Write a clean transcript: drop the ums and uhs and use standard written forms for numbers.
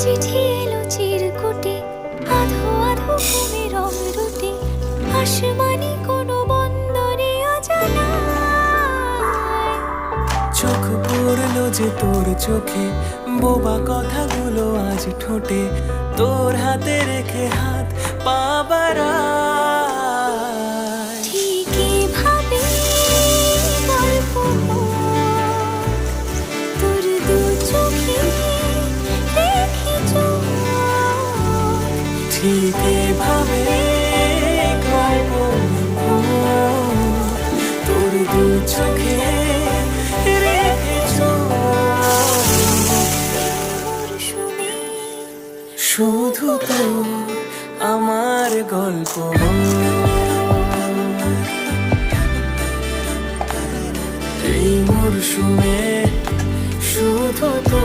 চিঠি এলো চিরকুটে, আধো আধো ঘুমে রং রুটে, আসমানি কোনো বন্দরে অজানায়। চোখ পড়লো যে তোর চোখে, বোবা কথাগুলো আজ ঠোঁটে, তোর হাতে রেখে হাত পা বাড়ায়। ঠিক এভাবে গল্প হোক, তোর দু চোখে রেখে চোখ। ঠিক এভাবে গল্প হোক, তোর দু চোখে রেখে চোখ। মরশুমে শুধু তো আমার গল্প এই মরশুমে শুধু তো